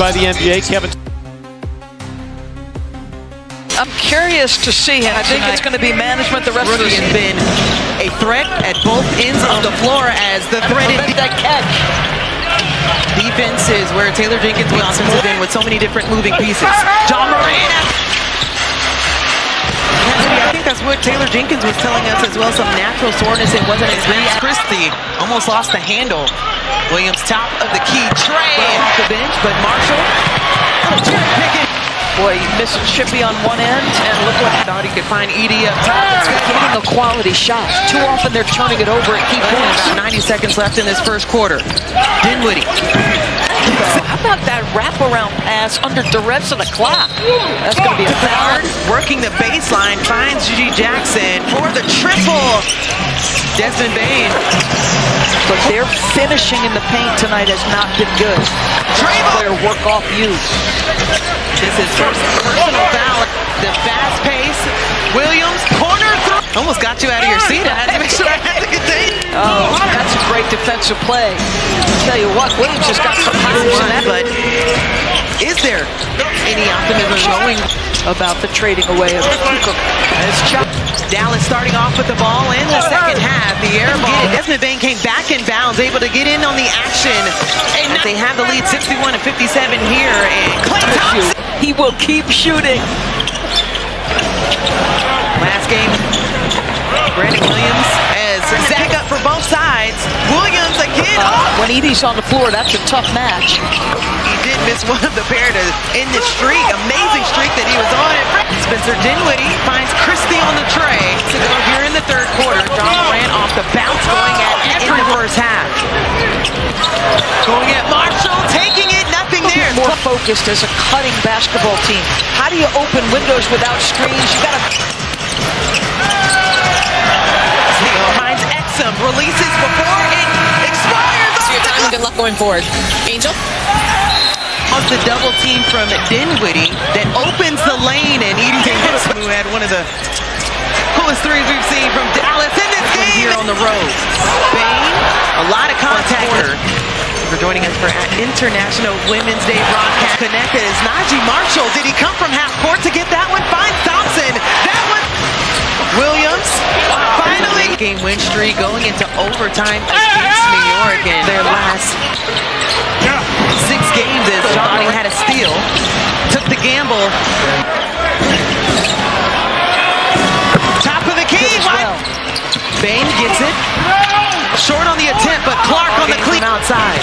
by the NBA. Kevin. I'm curious to see him. I think it's going to be management the rest of the season. Has been a threat at both ends of the floor as the threat in that catch. Defense is where Taylor Jenkins wants him to been with so many different moving pieces. John Moran. I think that's what Taylor Jenkins was telling us as well. Some natural soreness. It wasn't as bad. Christie almost lost the handle. Williams top of the key. Trey off the bench, but Marshall. Boy, he missed Chippy on one end, and look what thought he could find Edie up top. getting the quality shots. Too often they're turning it over at key points. About 90 seconds left in this first quarter. Dinwiddie. How about that wraparound pass under duress of the clock? That's going to be a foul. Working the baseline, finds Gigi Jackson for the triple. Desmond Bane. But their finishing in the paint tonight has not been good. Player work off you. This is first personal foul. The fast pace. Williams, corner throw. Almost got you out of your seat. I had to make sure I had to contain. Oh, that's a great defensive play. I'll tell you what, Williams just got some pounds in that. But is there any optimism showing about the trading away of Dallas starting off with the ball in the second half. The air ball. Desmond Bane came back in bounds, able to get in on the action. And they have the lead 61-57 here. And Klay Thompson. He will keep shooting. Last game, Brandon Williams as Zach up for both sides. Williams again. When Edie's on the floor, that's a tough match. He did miss one of the pair to end the streak. Amazing streak that he was on it. Spencer Dinwiddie finds Christie on the tray to go here in the third quarter. John Moran off the bounce, going at in the first half. Going at Marshall, taking it, nothing there. More focused as a cutting basketball team. How do you open windows without screens? You got to. Finds Exum, releases before it expires. Your time and good luck going forward. Angel. On the double team from Dinwiddie that opens the lane, and Edie Davis, who had one of the coolest threes we've seen from Dallas in this game here on the road. Bane, a lot of contact for joining us for International Women's Day broadcast. Connected is Najee Marshall. Did he come from half court to get that one? Finds Thompson. That one. Williams finally game win streak going into overtime against New York in their last 6 games as Johnny had a steal. Took the gamble. Top of the key. Bane gets it. Short on the attempt, but Clark on the clean outside.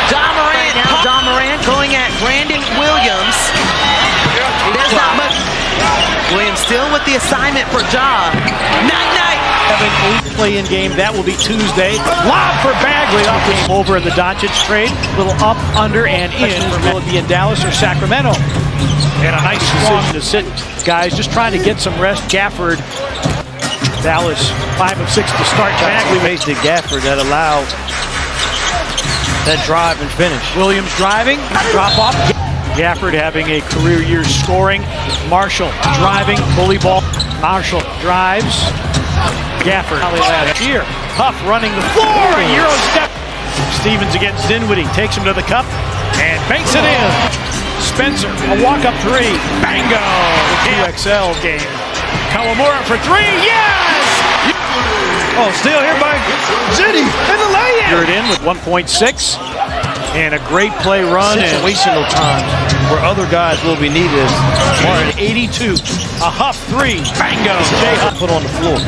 John Moran. Now John Moran going at Brandon Williams. There's not much. Williams still with the assignment for Ja. Night-night. Having a play-in game, that will be Tuesday. Lob for Bagley off the over in the Doncic trade. Little up, under, and in. Will it be in Dallas or Sacramento? And a nice decision to sit, guys. Just trying to get some rest. Gafford, Dallas, 5 of 6 to start. Bagley faced to Gafford that allowed that drive and finish. Williams driving, drop off. Gafford having a career year scoring. Marshall driving, bully ball. Marshall drives. Gafford here. Huff running the floor. A Euro step. Stevens against Dinwiddie. Takes him to the cup and banks it in. Spencer, a walk-up 3. Bango! The 2XL game. Kawamura for 3. Yes! Oh, still here by Ziddy in the lay-in. You're in with 1.6. And a great play run. Situational time where other guys will be needed. Martin 82. A Huff 3. Bango. Jay Huff Put on the floor.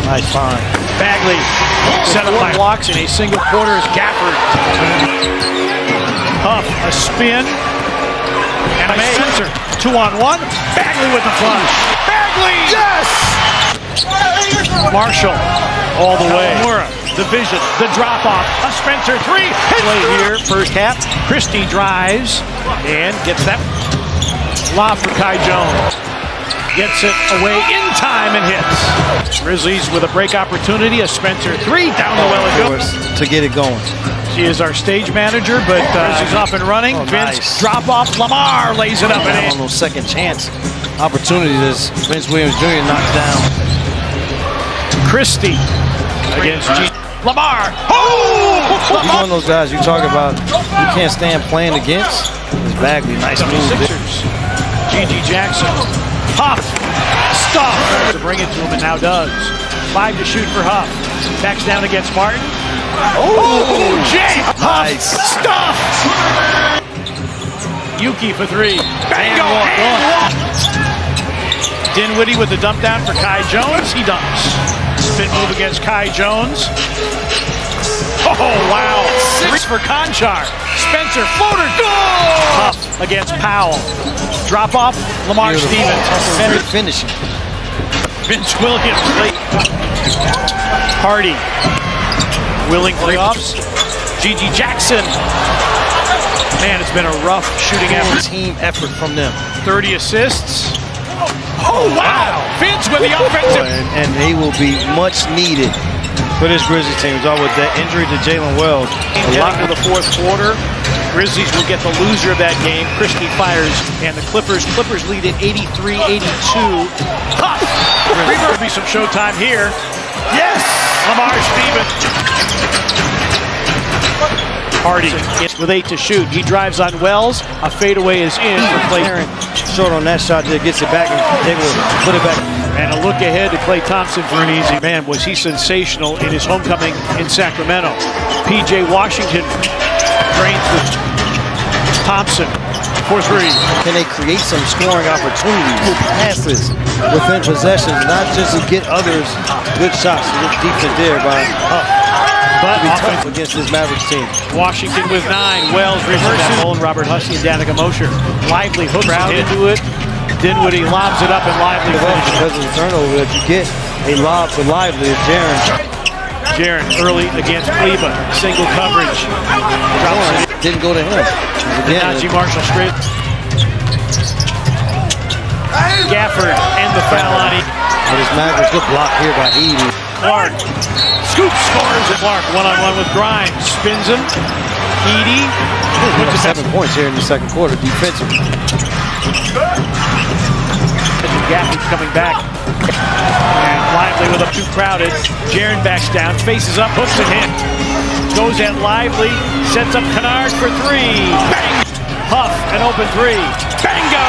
Nice find. Bagley. 7 blocks in a single quarter is Gafford. Huff, a spin. And a Spencer. 2-on-1. Bagley with the flush. Bagley! Yes! Marshall all the way. The vision, the drop-off. A Spencer 3. Play here, first half. Christie drives and gets that lob for Kai Jones. Gets it away in time and hits. Grizzlies with a break opportunity. A Spencer 3 down the well it goes. To get it going. She is our stage manager, but Grizzlies up and running. Vince Nice. drop off. Lamar lays it up and in. On those second chance opportunities, Vince Williams Jr. knocked down. Christie against G. Lamar. Oh! He's one of those guys you talk about you can't stand playing against. It's Bagley, nice move. 76ers. G.G. Jackson. Huff. Stuff. To bring it to him and now does. 5 to shoot for Huff. Backs down against Martin. Oh, Jay. Huff. Nice. Stuff. Yuki for 3. Bango. And walk. Dinwiddie with the dump down for Kai Jones. He dunks. Spin move against Kai Jones. Oh, wow. 6 for Konchar. Spencer, floater, goal! Huff against Powell. Drop off, Lamar Stevens. Very finishing. Vince Williams late. Hardy. Willing playoffs. G.G. Jackson. Man, it's been a rough shooting effort. Team effort from them. 30 assists. Oh, wow. Vince with the offensive. And they will be much needed for this Grizzlies team. It's all with that injury to Jalen Wells. A lot of the fourth quarter. Grizzlies will get the loser of that game. Christie fires, and the Clippers lead at 83-82. Huff! There'll be some showtime here. Yes! Lamar Stevens. Hardy with 8 to shoot. He drives on Wells. A fadeaway is in for Playin. Short on that shot there, gets it back and they will put it back. And a look ahead to Klay Thompson for an easy. Man, was he sensational in his homecoming in Sacramento. P.J. Washington drains with Thompson for 3. Can they create some scoring opportunities? Passes within possessions, not just to get others good shots. Good defense there by But tough against this Mavericks team. Washington with 9. Wells reverses. Robert Hussey and Danica Mosher. Lively hooks it into it. Dinwiddie lobs it up and Lively finishes. Because of the turnover that you get, a lob for Lively of Jaren. Jaren early against Kleba. Single coverage. Drops it. Didn't go to him. Again, Najee Marshall straight. Gafford and the foul on him. this Mavericks good block here by Edie. Clark. Scoop scores at Clark. One-on-one with Grimes. Spins him. Edie. Puts it 7 points here in the second quarter defensively. Gafford's coming back. And Lively with up too crowded. Jaren backs down. Faces up. Hooks it in. Goes at Lively. Sets up Kennard for 3. Bang! Huff, an open 3. Bango!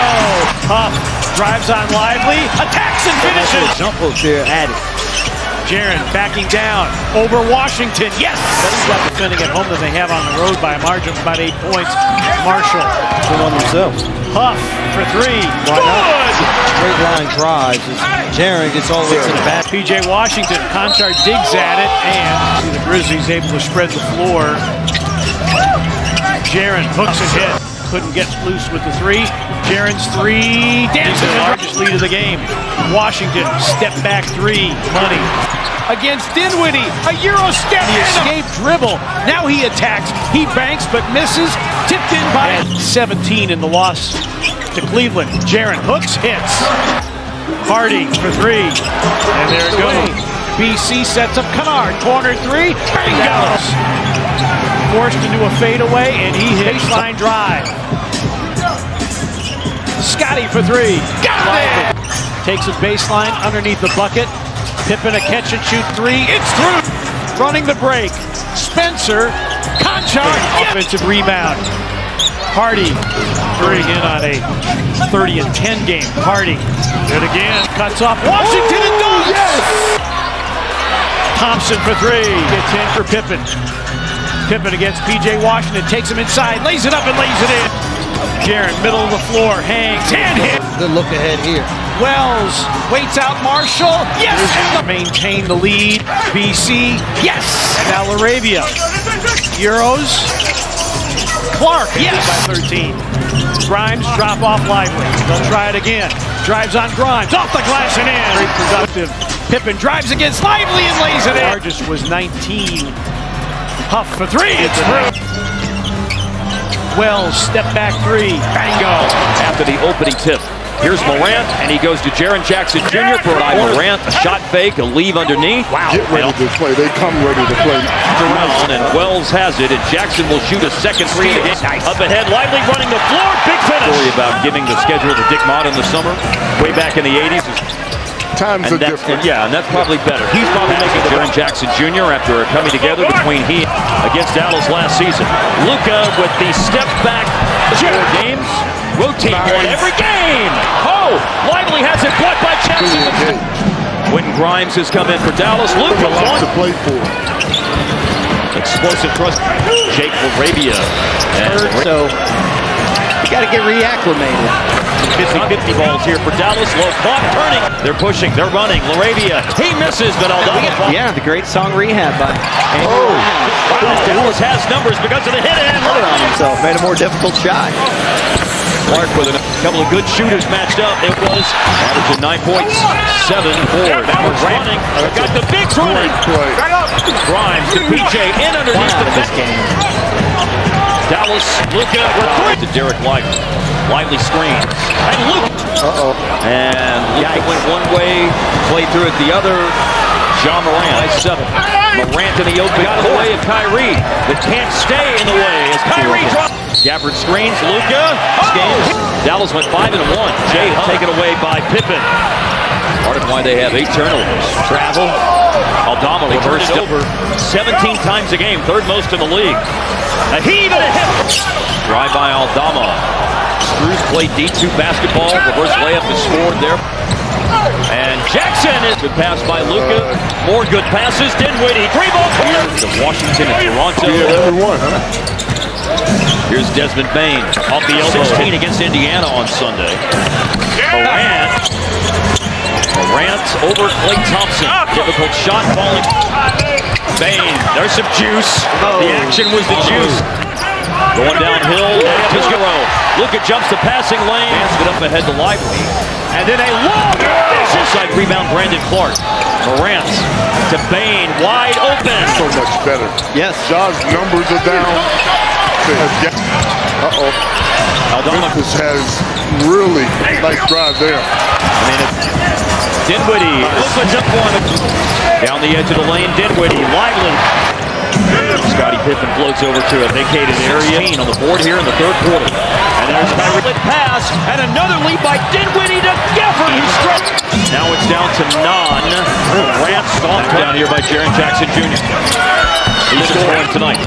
Huff drives on Lively. Attacks and finishes. Jump hook there at it. Jaren backing down over Washington. Yes! Better job defending at home than they have on the road by a margin of about 8 points. Marshall. Good on themselves. Huff for 3. Good! Straight line drives. Jaren gets all the way to the back. P.J. Washington. Konchar digs at it, and see the Grizzlies able to spread the floor. Jaren hooks and hit. Couldn't get loose with the 3. Jaren's 3. Dances the largest lead of the game. Washington, step back 3. Money. Against Dinwiddie. A Euro step. The escape dribble. Now he attacks. He banks but misses. Tipped in by 17 in the loss to Cleveland. Jaren hooks, hits. Hardy for 3. And there it goes. BC sets up Kennard. Corner 3. Bangos. Forced into a fadeaway, and he hits baseline drive. Scotty for 3. Got it! Takes a baseline underneath the bucket. Pippen a catch and shoot 3. It's through. Running the break. Spencer. Konchar. Offensive rebound. Hardy. 3 in on a 30-10 game. Hardy. Good again. Cuts off. Washington and dunks. Yes! Thompson for 3. Gets in for Pippen. Pippen against P.J. Washington. Takes him inside. Lays it up and lays it in. Jaren, middle of the floor, hangs, hand hit. Good look ahead here. Wells waits out Marshall. Yes! Maintain the lead. BC. Yes! And now Laravia. Euros. Clark. Yes! By 13. Grimes drop off Lively. They'll try it again. Drives on Grimes. Off the glass and in. Very productive. Pippen drives against Lively and lays it in. Largest was 19. Huff for 3. It's through. Wells, step back 3. Bango. After the opening tip. Here's Morant, and he goes to Jaren Jackson Jr. for Morant. A shot fake, a leave underneath. Wow. Get ready to play. They come ready to play. And Wells has it, and Jackson will shoot a second 3 again. Nice. Up ahead, Lively running the floor. Big finish. Story about giving the schedule to Dick Mott in the summer, way back in the 80s. Times are different. Yeah, and that's probably better. He's probably making Jaren Jackson Jr. after coming together between he against Dallas last season. Luka with the step back game. one every game. Oh, Lively has it blocked by Jackson. When Grimes has come in for Dallas, Luke A lot to play for. explosive thrust. Jake Arabia. So you got to get reacclimated. 50-50 balls here for Dallas. Low clock turning. They're pushing. They're running. Laravia. He misses, but Aldama. Yeah, the great song Rehab by Dallas has numbers because of the hit and put it on himself. Made a more difficult shot. Clark with a couple of good shooters matched up. It was averaging 9 points, 7 boards. Now we're running. Got the big running. Grimes to PJ in underneath the this game. Dallas, Luka, to Derek Lively. Lively screens. And Luka. And Luka went one way, played through it the other. John Morant, 7. Morant in the open. Got in the way of Kyrie. But can't stay in the way as Kyrie drops. Gafford screens. Luka. Dallas went 5-1. Jay taken away by Pippen. Part of why they have 8 turnovers. Travel. Aldama reversed over 17 times a game. Third most in the league. A heave and a hit. Drive by Aldama. Screws played D2 basketball. Reverse layup is scored there. And Jackson is good pass by Luka. More good passes. Dinwiddie. 3 balls here. To Washington and Toronto. Everyone, huh? Here's Desmond Bain off the elbow. 16 against Indiana on Sunday. Morant over Klay Thompson. Difficult shot falling. Bain. There's some juice. The action was the juice. Going downhill. Luka jumps the passing lane. Hands it up ahead to Lively. And then a long inside rebound, Brandon Clark. Morant to Bain, wide open. So much better. Yes. John's numbers are down. Memphis has really nice drive there. Dinwiddie opens up one. Down the edge of the lane, Dinwiddie, Lively. Scottie Pippen floats over to a vacated area. On the board here in the third quarter. And there's Kyrie pass, and another lead by Dinwiddie to Gafford. Now it's down to none. Morant stomped down here by Jaren Jackson Jr. He's scoring tonight.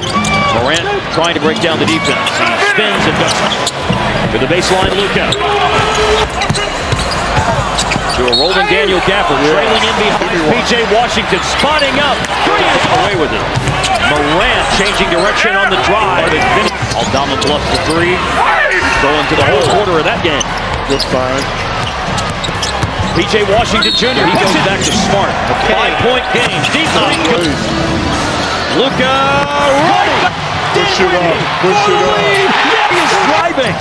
Morant trying to break down the defense. He spins and does to the baseline, Luka. To a rolling Daniel Gafford, trailing in behind PJ Washington, spotting up. Away with it. Morant changing direction on the drive. Aldama bluffs the 3. Going to the whole quarter of that game. Good find. PJ Washington Jr. He goes back to Smart. 5-point game. Deep line. Luka. Right. Push it up. Push it up. He is driving.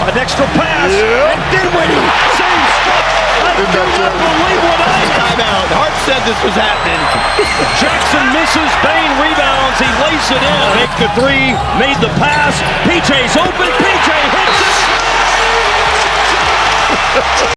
An extra pass. And Dinwiddie saves. I do not believe what I Timeout. Hart said this was happening. Jackson misses. Bain rebounds. He lays it in. Make the 3. Made the pass. PJ's open. PJ hits it.